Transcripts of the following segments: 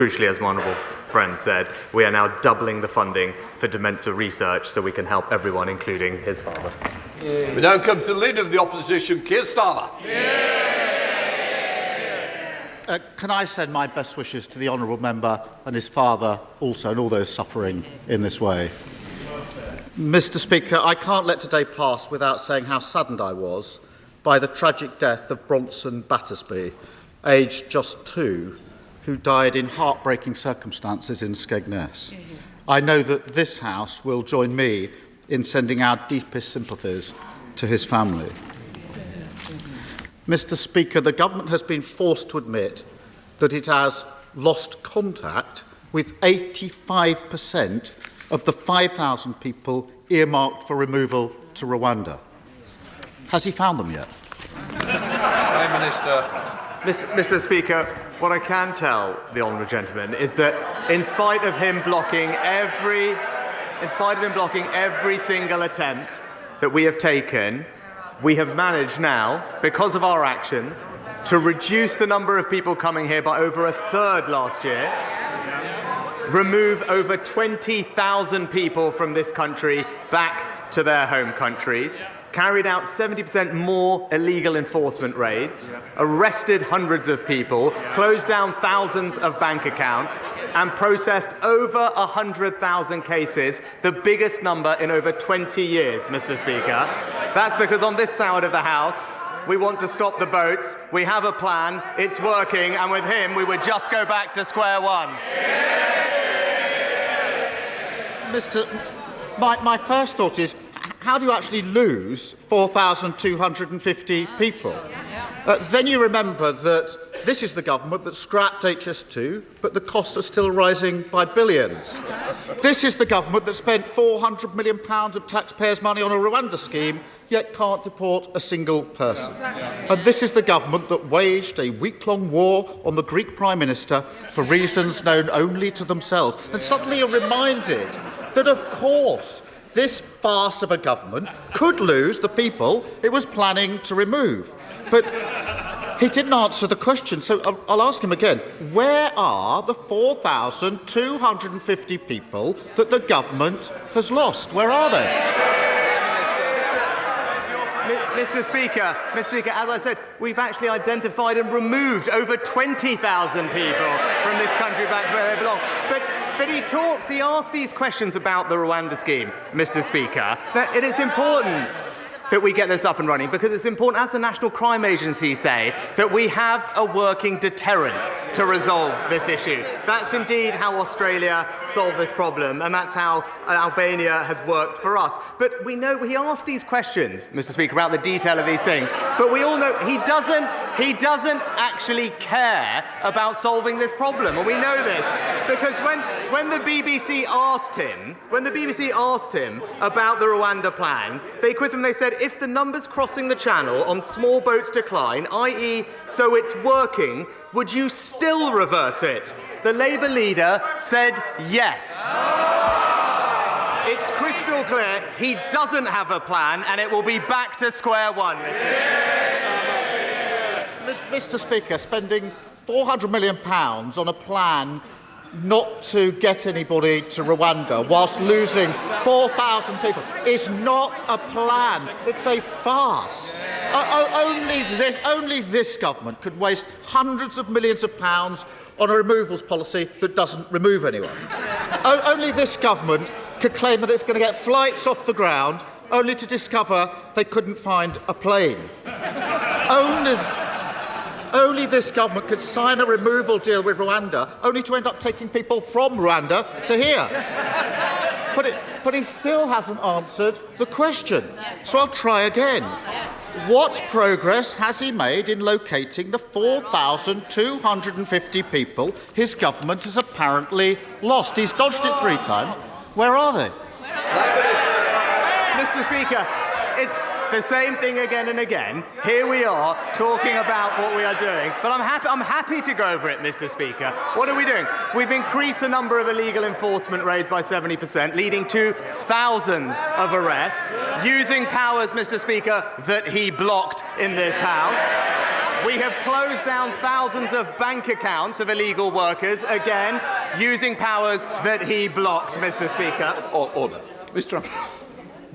Crucially, as my honourable friend said, we are now doubling the funding for dementia research so we can help everyone, including his father. We now come to the Leader of the Opposition, Keir Starmer. Can I send my best wishes to the honourable member and his father also, and all those suffering in this way? Mr. Speaker, I can't let today pass without saying how saddened I was by the tragic death of Bronson Battersby, aged just 2, who died in heartbreaking circumstances in Skegness. I know that this House will join me in sending our deepest sympathies to his family. Mr. Speaker, the government has been forced to admit that it has lost contact with 85% of the 5,000 people earmarked for removal to Rwanda. Has he found them yet? Prime Minister. Mr. Speaker, what I can tell the honourable gentleman is that in spite of him blocking every single attempt that we have taken, we have managed now, because of our actions, to reduce the number of people coming here by over a third last year, remove over 20,000 people from this country back to their home countries, carried out 70% more illegal enforcement raids, arrested hundreds of people, closed down thousands of bank accounts, and processed over 100,000 cases, the biggest number in over 20 years, Mr. Speaker. That's because on this side of the House, we want to stop the boats, we have a plan, it's working, and with him, we would just go back to square one. My first thought is, how do you actually lose 4,250 people? Then you remember that this is the government that scrapped HS2, but the costs are still rising by billions. This is the government that spent £400 million of taxpayers' money on a Rwanda scheme, yet can't deport a single person. And this is the government that waged a week-long war on the Greek Prime Minister for reasons known only to themselves, and suddenly are reminded that, of course, this farce of a government could lose the people it was planning to remove. But he didn't answer the question, so I'll ask him again. Where are the 4,250 people that the government has lost? Where are they? Mr. Speaker, as I said, we've actually identified and removed over 20,000 people from this country back to where they belong. But he asks these questions about the Rwanda scheme, Mr. Speaker. That it is important that we get this up and running, because it's important, as the National Crime Agency say, that we have a working deterrence to resolve this issue. That's indeed how Australia solved this problem, and that's how Albania has worked for us. But we know he asked these questions, Mr. Speaker, about the detail of these things, but we all know he doesn't actually care about solving this problem, and we know this because when the BBC asked him about the Rwanda plan, they quizzed him and they said, if the numbers crossing the channel on small boats decline, i.e. so it's working, would you still reverse it? The Labour leader said yes. It's crystal clear he doesn't have a plan, and it will be back to square one, Mr. Speaker, spending £400 million on a plan not to get anybody to Rwanda whilst losing 4,000 people is not a plan. It's a farce. Only this government could waste hundreds of millions of pounds on a removals policy that doesn't remove anyone. Only this government could claim that it's going to get flights off the ground only to discover they couldn't find a plane. Only this government could sign a removal deal with Rwanda, only to end up taking people from Rwanda to here. But he still hasn't answered the question. So I'll try again. What progress has he made in locating the 4,250 people his government has apparently lost? He's dodged it 3 times. Where are they? Mr. Speaker, it's the same thing again and again. Here we are talking about what we are doing, but I'm happy to go over it, Mr. Speaker. What are we doing? We've increased the number of illegal enforcement raids by 70%, leading to thousands of arrests, using powers, Mr. Speaker, that he blocked in this House. We have closed down thousands of bank accounts of illegal workers, again, using powers that he blocked, Mr. Speaker. Order. Mr.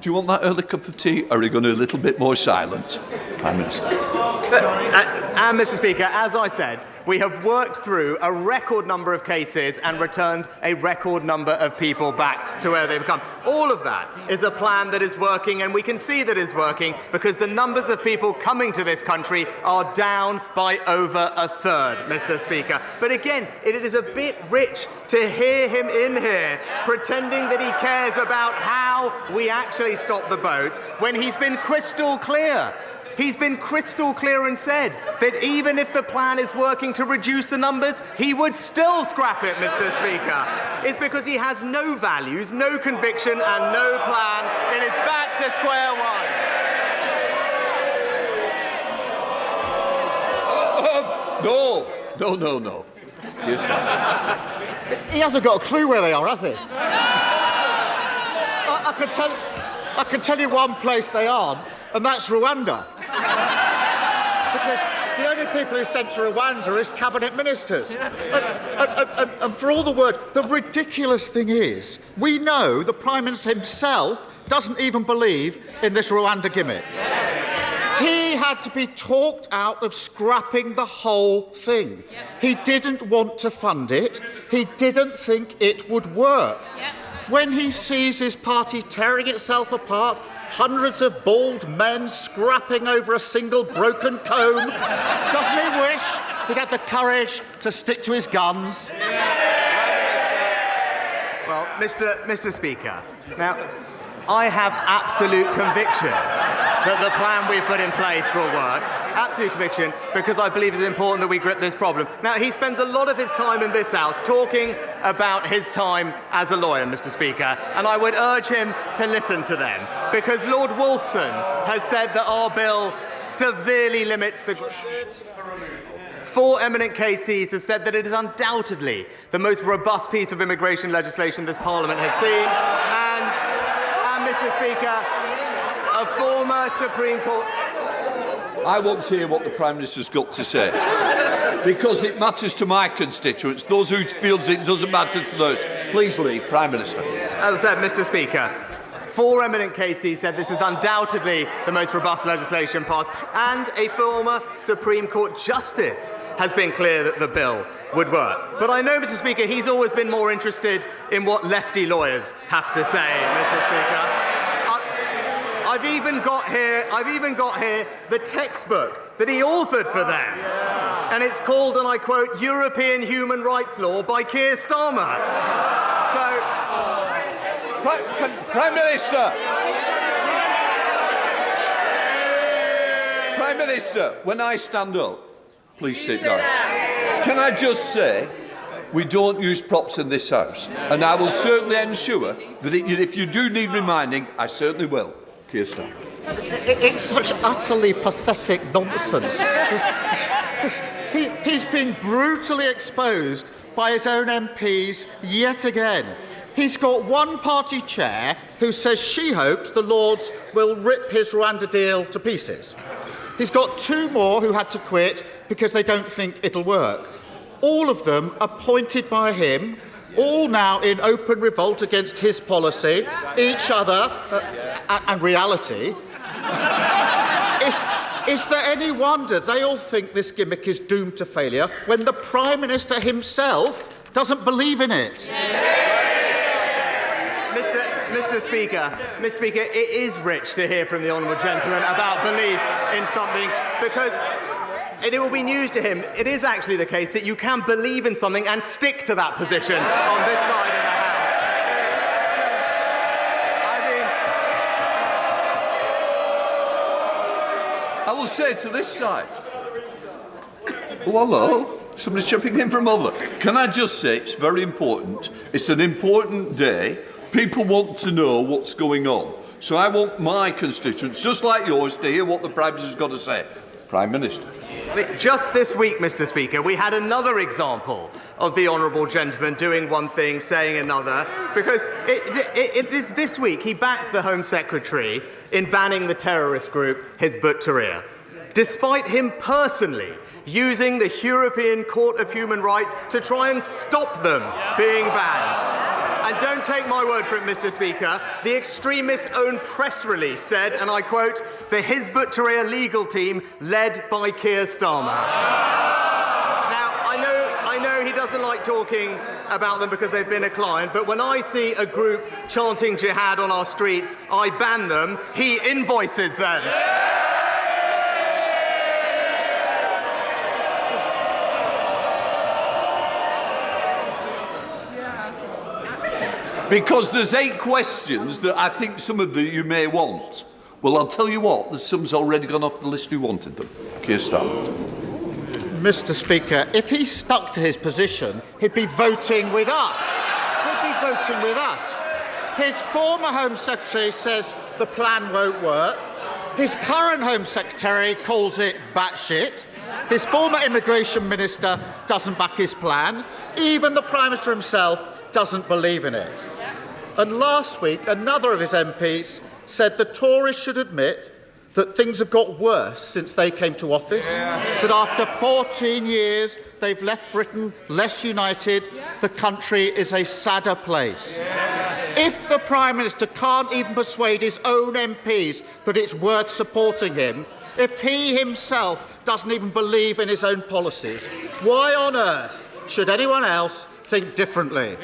Do you want that early cup of tea, or are you going to be a little bit more silent, Prime Minister? And, Mr. Speaker, as I said, we have worked through a record number of cases and returned a record number of people back to where they've come. All of that is a plan that is working, and we can see that it's working because the numbers of people coming to this country are down by over a third, Mr. Speaker. But again, it is a bit rich to hear him in here pretending that he cares about how we actually stop the boats when he's been crystal clear. He's been crystal clear and said that even if the plan is working to reduce the numbers, he would still scrap it, Mr. Speaker. It's because he has no values, no conviction and no plan, and is back to square one. No. Yes, He hasn't got a clue where they are, has he? I can tell you one place they aren't, and that's Rwanda. Because the only people who sent to Rwanda is cabinet ministers. And for all the word, the ridiculous thing is, we know the Prime Minister himself doesn't even believe in this Rwanda gimmick. He had to be talked out of scrapping the whole thing. He didn't want to fund it. He didn't think it would work. When he sees his party tearing itself apart, hundreds of bald men scrapping over a single broken comb, doesn't he wish he'd had the courage to stick to his guns? Well, Mr. Speaker, now, I have absolute conviction that the plan we've put in place will work. Absolute conviction, because I believe it's important that we grip this problem. Now, he spends a lot of his time in this House talking about his time as a lawyer, Mr. Speaker, and I would urge him to listen to them, because Lord Wolfson has said that our bill severely limits the... Four eminent KCs have said that it is undoubtedly the most robust piece of immigration legislation this Parliament has seen, and Mr. Speaker, a former Supreme Court... I want to hear what the Prime Minister's got to say, because it matters to my constituents, those who feel it doesn't matter to those. Please leave, Prime Minister. As I said, Mr. Speaker, four eminent KCs said this is undoubtedly the most robust legislation passed, and a former Supreme Court Justice has been clear that the bill would work. But I know, Mr. Speaker, he's always been more interested in what lefty lawyers have to say, Mr. Speaker. I've even got here the textbook that he authored for them. And it's called, and I quote, European Human Rights Law by Keir Starmer. So... Prime Minister! Prime Minister, when I stand up, please sit down. Can I just say, we don't use props in this House, and I will certainly ensure that if you do need reminding, I certainly will. Keir Starmer. It's such utterly pathetic nonsense. He's been brutally exposed by his own MPs yet again. He's got one party chair who says she hopes the Lords will rip his Rwanda deal to pieces. He's got two more who had to quit because they don't think it'll work. All of them appointed by him, all now in open revolt against his policy, each other, and reality. Is there any wonder they all think this gimmick is doomed to failure when the Prime Minister himself doesn't believe in it? Mr. Speaker, it is rich to hear from the honourable gentleman about belief in something, because it will be news to him. It is actually the case that you can believe in something and stick to that position on this side of the House. I will say to this side. Oh, hello. Somebody's jumping in from over. Can I just say it's very important. It's an important day. People want to know what's going on. So I want my constituents, just like yours, to hear what the Prime Minister's got to say. Prime Minister. Just this week, Mr. Speaker, we had another example of the honourable gentleman doing one thing, saying another, because this week he backed the Home Secretary in banning the terrorist group Hizb ut-Tahrir. despite him personally using the European Court of Human Rights to try and stop them being banned. And don't take my word for it, Mr. Speaker, the extremist's own press release said, and I quote, the Hizb ut-Tahrir legal team led by Keir Starmer. Now, I know he doesn't like talking about them because they've been a client, but when I see a group chanting jihad on our streets, I ban them, he invoices them. Because there's 8 questions that I think some of you may want. Well, I'll tell you what, there's some's already gone off the list who wanted them. Keir Starmer. Mr. Speaker, if he stuck to his position, he'd be voting with us. His former Home Secretary says the plan won't work. His current Home Secretary calls it batshit. His former Immigration Minister doesn't back his plan. Even the Prime Minister himself doesn't believe in it. And last week, another of his MPs said the Tories should admit that things have got worse since they came to office, that after 14 years they've left Britain less united, the country is a sadder place. If the Prime Minister can't even persuade his own MPs that it's worth supporting him, if he himself doesn't even believe in his own policies, why on earth should anyone else think differently?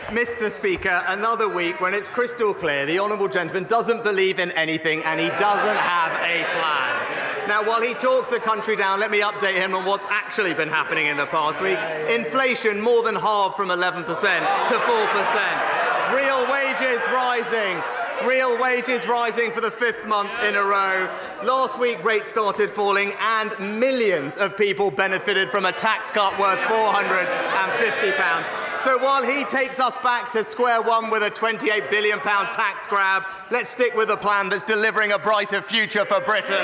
Mr. Speaker, another week when it's crystal clear the honourable gentleman doesn't believe in anything and he doesn't have a plan. Now, while he talks the country down, let me update him on what's actually been happening in the past week. Inflation more than halved from 11% to 4%. Real wages rising for the 5th month in a row. Last week, rates started falling and millions of people benefited from a tax cut worth £450. So while he takes us back to square one with a £28 billion tax grab, let's stick with a plan that's delivering a brighter future for Britain.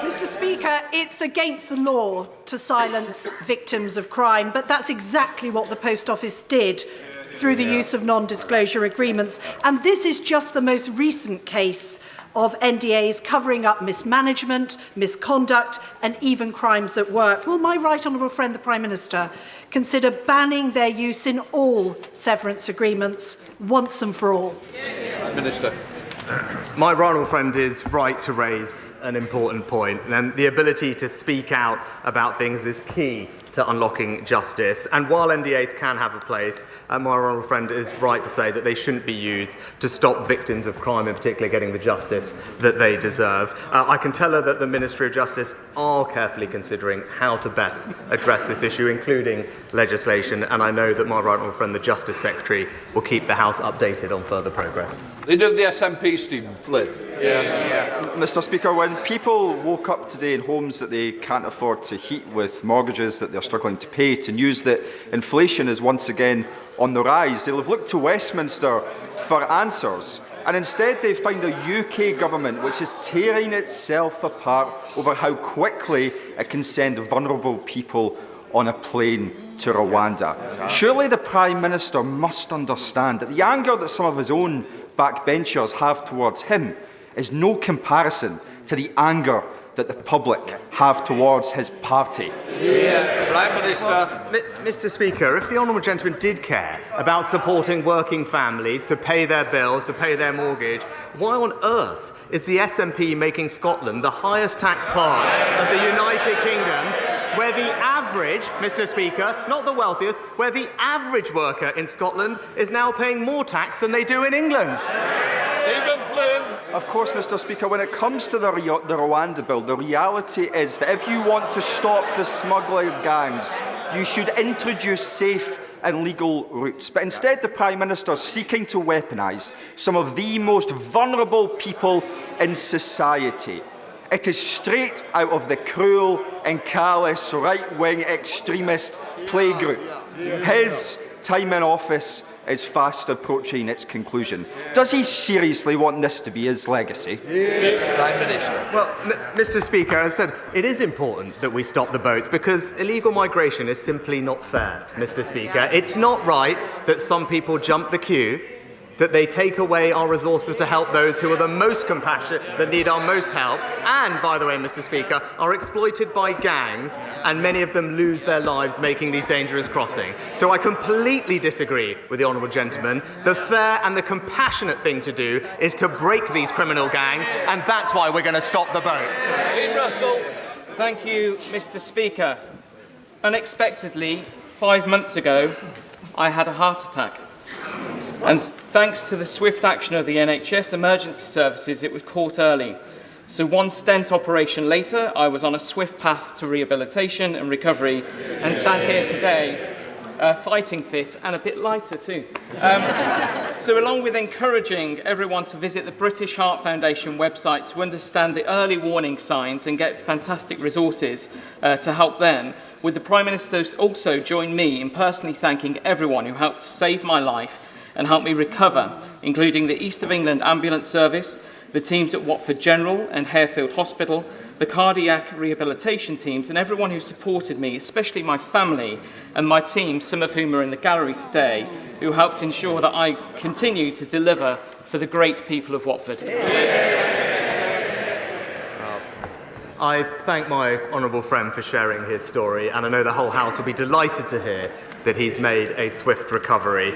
Mr. Speaker, it's against the law to silence victims of crime, but that's exactly what the Post Office did through the use of non-disclosure agreements. And this is just the most recent case of NDAs covering up mismanagement, misconduct, and even crimes at work. Will my right honourable friend, the Prime Minister, consider banning their use in all severance agreements once and for all? Minister. My right honourable friend is right to raise an important point, and the ability to speak out about things is key to unlocking justice. And while NDAs can have a place, my honourable friend is right to say that they shouldn't be used to stop victims of crime, in particular getting the justice that they deserve. I can tell her that the Ministry of Justice are carefully considering how to best address this issue, including legislation, and I know that my right honourable friend, the Justice Secretary, will keep the House updated on further progress. Leader of the SNP, Stephen Flynn. Mr. Speaker, when people woke up today in homes that they can't afford to heat with mortgages that they're struggling to pay, to news that inflation is once again on the rise, they'll have looked to Westminster for answers. And instead they find a UK government which is tearing itself apart over how quickly it can send vulnerable people on a plane to Rwanda. Surely the Prime Minister must understand that the anger that some of his own backbenchers have towards him is no comparison to the anger that the public have towards his party. Prime Minister. Mr. Speaker, if the honourable gentleman did care about supporting working families to pay their bills, to pay their mortgage, why on earth is the SNP making Scotland the highest tax part of the United Kingdom, where the average, Mr. Speaker, not the wealthiest, where the average worker in Scotland is now paying more tax than they do in England? Stephen Flynn. Of course, Mr. Speaker, when it comes to the Rwanda bill, the reality is that if you want to stop the smuggling gangs, you should introduce safe and legal routes. But instead, the Prime Minister is seeking to weaponise some of the most vulnerable people in society. It is straight out of the cruel and callous right-wing extremist playgroup. His time in office is fast approaching its conclusion. Does he seriously want this to be his legacy? Prime Minister. Well, Mr. Speaker, as I said, it is important that we stop the boats because illegal migration is simply not fair, Mr. Speaker. It's not right that some people jump the queue, that they take away our resources to help those who are the most compassionate, that need our most help, and, by the way, Mr. Speaker, are exploited by gangs, and many of them lose their lives making these dangerous crossings. So I completely disagree with the honourable gentleman. The fair and the compassionate thing to do is to break these criminal gangs, and that's why we're going to stop the boats. Thank you, Mr. Speaker. Unexpectedly, 5 months ago, I had a heart attack. And thanks to the swift action of the NHS emergency services, it was caught early. So one stent operation later, I was on a swift path to rehabilitation and recovery, and sat here today, fighting fit and a bit lighter too. So along with encouraging everyone to visit the British Heart Foundation website to understand the early warning signs and get fantastic resources to help them, would the Prime Minister also join me in personally thanking everyone who helped to save my life and help me recover, including the East of England Ambulance Service, the teams at Watford General and Harefield Hospital, the cardiac rehabilitation teams, and everyone who supported me, especially my family and my team, some of whom are in the gallery today, who helped ensure that I continue to deliver for the great people of Watford. I thank my honourable friend for sharing his story, and I know the whole House will be delighted to hear that he's made a swift recovery.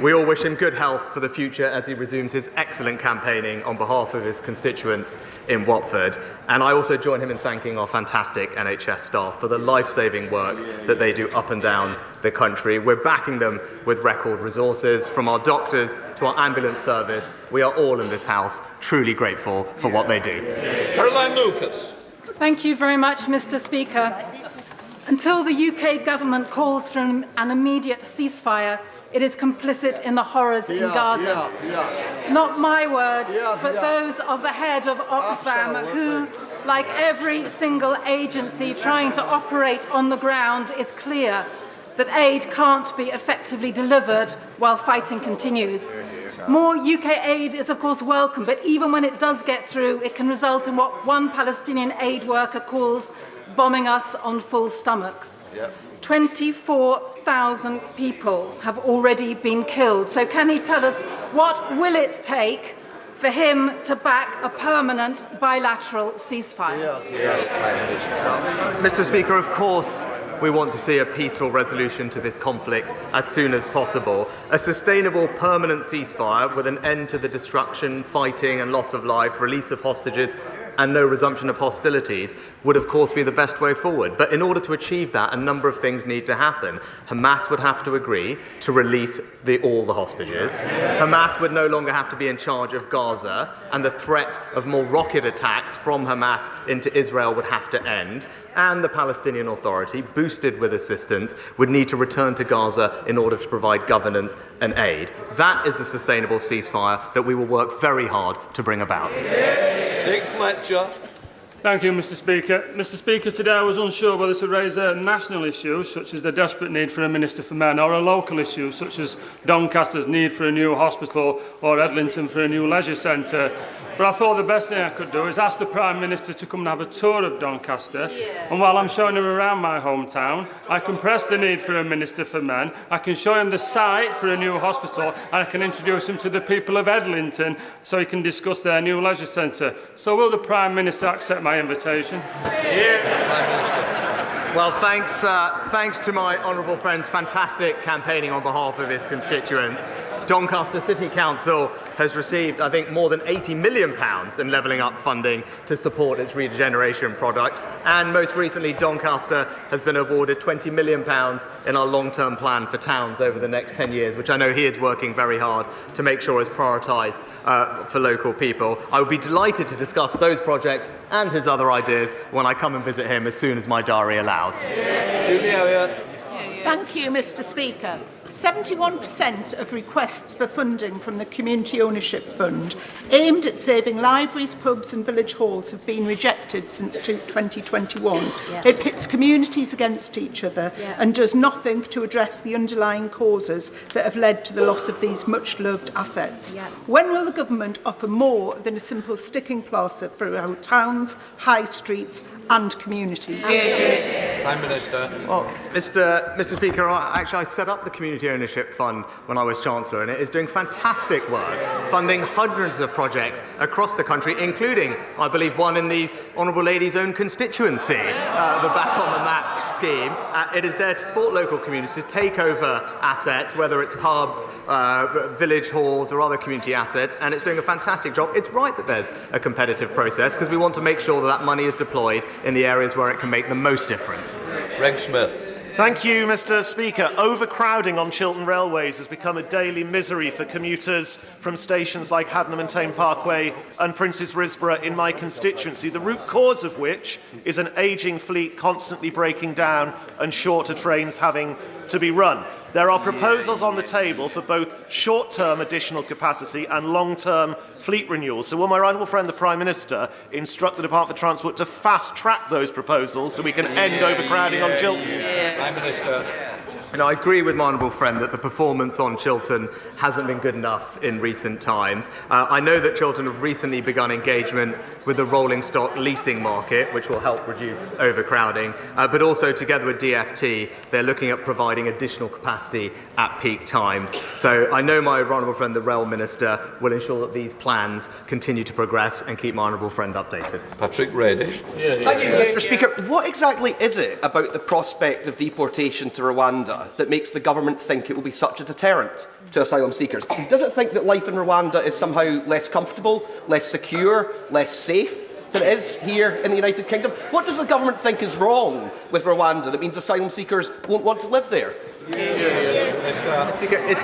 We all wish him good health for the future as he resumes his excellent campaigning on behalf of his constituents in Watford. And I also join him in thanking our fantastic NHS staff for the life-saving work that they do up and down the country. We're backing them with record resources, from our doctors to our ambulance service. We are all in this House truly grateful for what they do. Caroline Lucas. Thank you very much, Mr. Speaker. Until the UK government calls for an immediate ceasefire, it is complicit in the horrors in Gaza. Not my words, but those of the head of Oxfam, who, like every single agency trying to operate on the ground, is clear that aid can't be effectively delivered while fighting continues. More UK aid is, of course, welcome, but even when it does get through, it can result in what one Palestinian aid worker calls bombing us on full stomachs. 24,000 people have already been killed. So can he tell us what will it take for him to back a permanent bilateral ceasefire? Mr. Speaker, of course, we want to see a peaceful resolution to this conflict as soon as possible. A sustainable, permanent ceasefire with an end to the destruction, fighting and loss of life, release of hostages and no resumption of hostilities would of course be the best way forward. But in order to achieve that, a number of things need to happen. Hamas would have to agree to release all the hostages. Hamas would no longer have to be in charge of Gaza, and the threat of more rocket attacks from Hamas into Israel would have to end. And the Palestinian Authority, boosted with assistance, would need to return to Gaza in order to provide governance and aid. That is the sustainable ceasefire that we will work very hard to bring about. Nick Fletcher. Thank you, Mr. Speaker. Mr. Speaker, today I was unsure whether to raise a national issue, such as the desperate need for a Minister for Men, or a local issue, such as Doncaster's need for a new hospital or Edlington for a new leisure centre. But I thought the best thing I could do is ask the Prime Minister to come and have a tour of Doncaster. And while I'm showing him around my hometown, I can press the need for a Minister for Men, I can show him the site for a new hospital, and I can introduce him to the people of Edlington so he can discuss their new leisure centre. So will the Prime Minister accept my invitation? Well, thanks to my honourable friend's fantastic campaigning on behalf of his constituents. Doncaster City Council has received, I think, more than £80 million in levelling up funding to support its regeneration products. And most recently, Doncaster has been awarded £20 million in our long-term plan for towns over the next 10 years, which I know he is working very hard to make sure is prioritised for local people. I would be delighted to discuss those projects and his other ideas when I come and visit him as soon as my diary allows. Julie Elliott. Thank you, Mr. Speaker. 71% of requests for funding from the Community Ownership Fund aimed at saving libraries, pubs and village halls have been rejected since 2021. It pits communities against each other and does nothing to address the underlying causes that have led to the loss of these much-loved assets. When will the government offer more than a simple sticking plaster for our towns, high streets and communities? Prime Minister. Well, Mr. Speaker, I set up the Community Ownership Fund when I was Chancellor, and it is doing fantastic work, funding hundreds of projects across the country, including, I believe, one in the Honourable Lady's own constituency, the Back on the Map scheme. It is there to support local communities, take over assets, whether it's pubs, village halls or other community assets, and it's doing a fantastic job. It's right that there's a competitive process because we want to make sure that money is deployed in the areas where it can make the most difference. Greg Smith. Thank you, Mr. Speaker. Overcrowding on Chiltern railways has become a daily misery for commuters from stations like Haddenham and Tame Parkway and Princes Risborough in my constituency, the root cause of which is an ageing fleet constantly breaking down and shorter trains having to be run. There are proposals on the table for both short-term additional capacity and long-term fleet renewal. So will my right honourable friend, the Prime Minister, instruct the Department for Transport to fast-track those proposals so we can end overcrowding on Chiltern? Prime Minister. And I agree with my honourable friend that the performance on Chiltern hasn't been good enough in recent times. I know that Chiltern have recently begun engagement with the rolling stock leasing market, which will help reduce overcrowding, but also together with DFT, they're looking at providing additional capacity at peak times. So I know my honourable friend, the Rail Minister, will ensure that these plans continue to progress and keep my honourable friend updated. Patrick Reddy. Thank you, Mr. Speaker. What exactly is it about the prospect of deportation to Rwanda that makes the government think it will be such a deterrent to asylum seekers? Does it think that life in Rwanda is somehow less comfortable, less secure, less safe than it is here in the United Kingdom? What does the government think is wrong with Rwanda that means asylum seekers won't want to live there? Speaker,